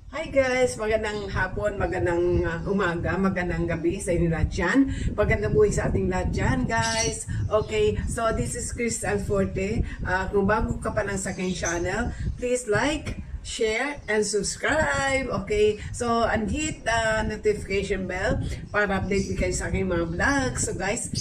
Hi guys! Magandang hapon, magandang umaga, magandang gabi sa inyo lahat dyan. Magandang buhay sa ating lahat dyan guys. Okay, so this is Crystal Forte. Kung bago ka pa lang sa aking channel, please like, share, and subscribe. Okay, so and hit the notification bell para update kayo sa aking mga vlogs. So guys,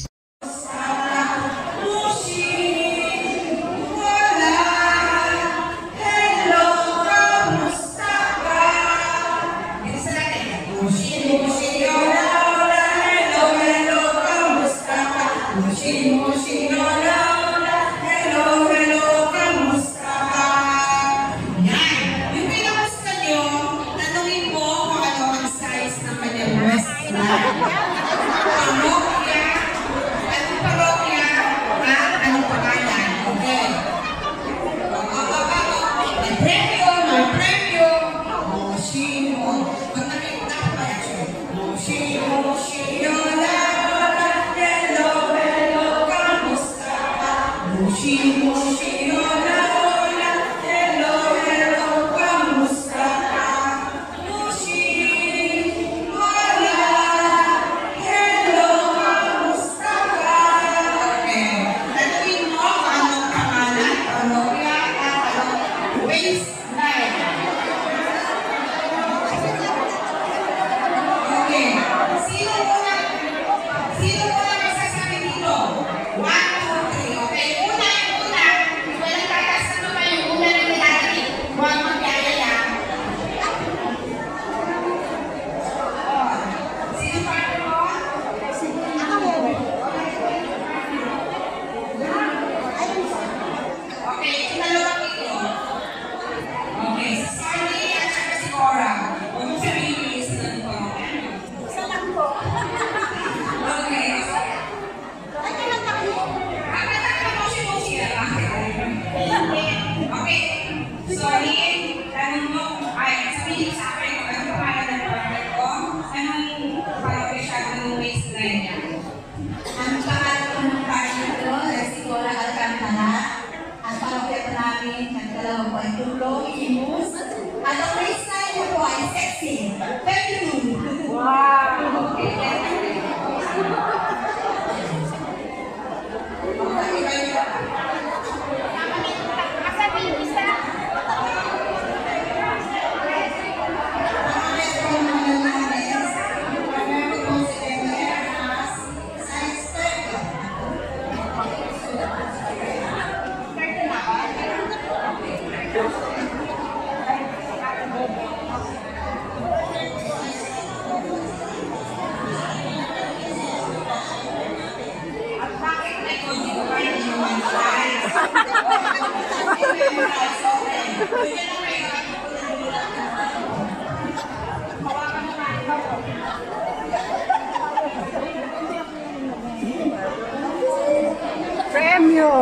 premyo!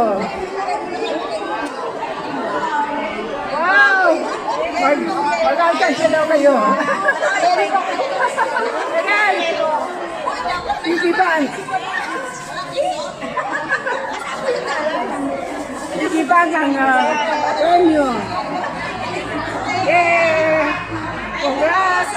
Wow! Mag-alkansya daw kayo. Piggy bank! Piggy bank ang premyo. Yay! Congrats!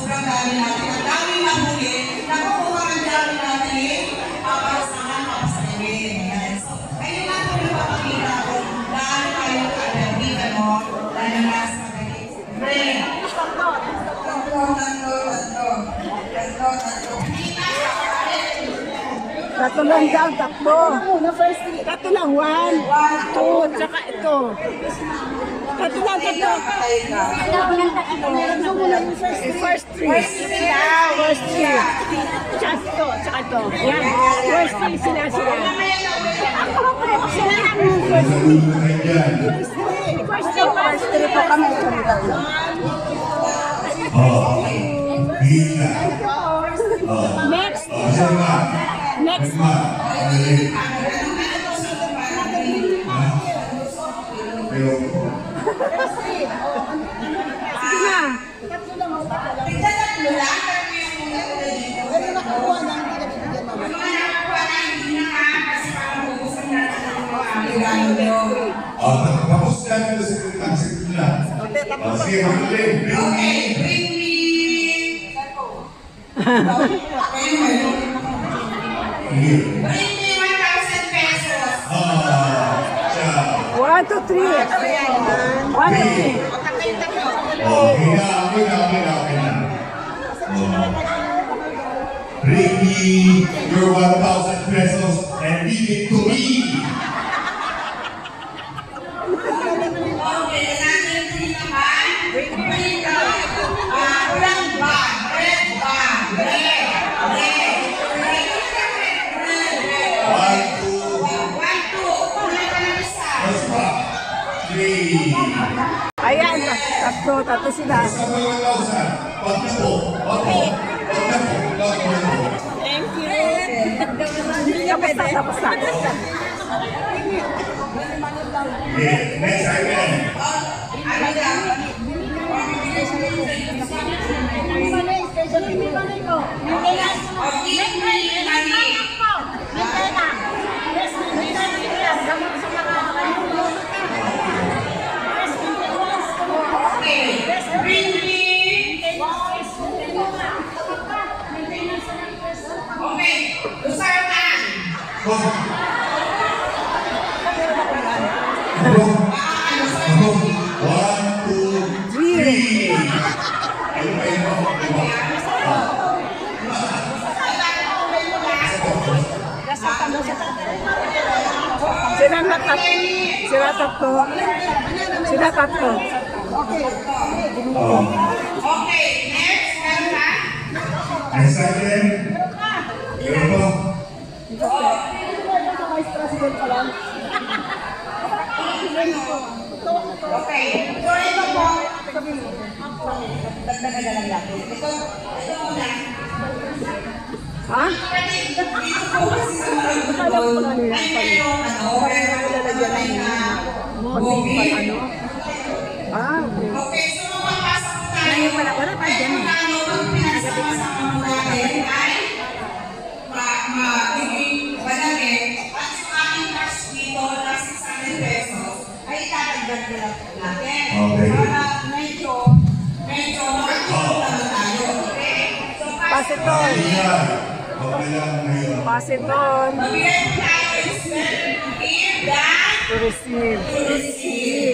sobrang dami natin. Ang dami na huli. Nakukuha ang dami natin. Papasahan, papasahin. So, ayun nga po yung papakita ko. Lahat tayo kagabigan mo. Lalo na sa break. Tatlo. Tatlo lang daw, tatlo. Tatlo lang, 1, 2, tsaka ito. Tatlo lang, tatlo. First three. First three. Tsaka ito, tsaka ito. Yan. First three, sila. Sila ang first three. First three po kami. Next. Next. Sige na. Tapos yan yung secret na. Sige, magaling. Okay, bring me. Bring me 1,000 pesos. 1, 2, 3. 1, 2, 3. Okay na. Bring me your 1,000 pesos and give it to me. Okay, natin din naman. Bring the brown bag, red bag, red. 1, 2. Kulang ka ng isa. 3. Ayan, tatlo sila. Sa mga 1,000. Pag na po. Thank you. Tapos na. Okay, next item. Sila tatlo. Okay, next, meron ka? Next item. Meron po. Okay, so ito po. Dagdagan na lang natin. Ito muna. Ha? Akala ko na nila. Okay, so mapapasok po tayo. Wala pa dyan. Ang pinagsasama mo natin ay magiging malamig at yung aking cash dito na 600 pesos ay itatagdag na lang po natin. Para medyo makakita naman tayo. Okay? So, Pasiton. Magbigay po tayo is better to give than To receive. to receive.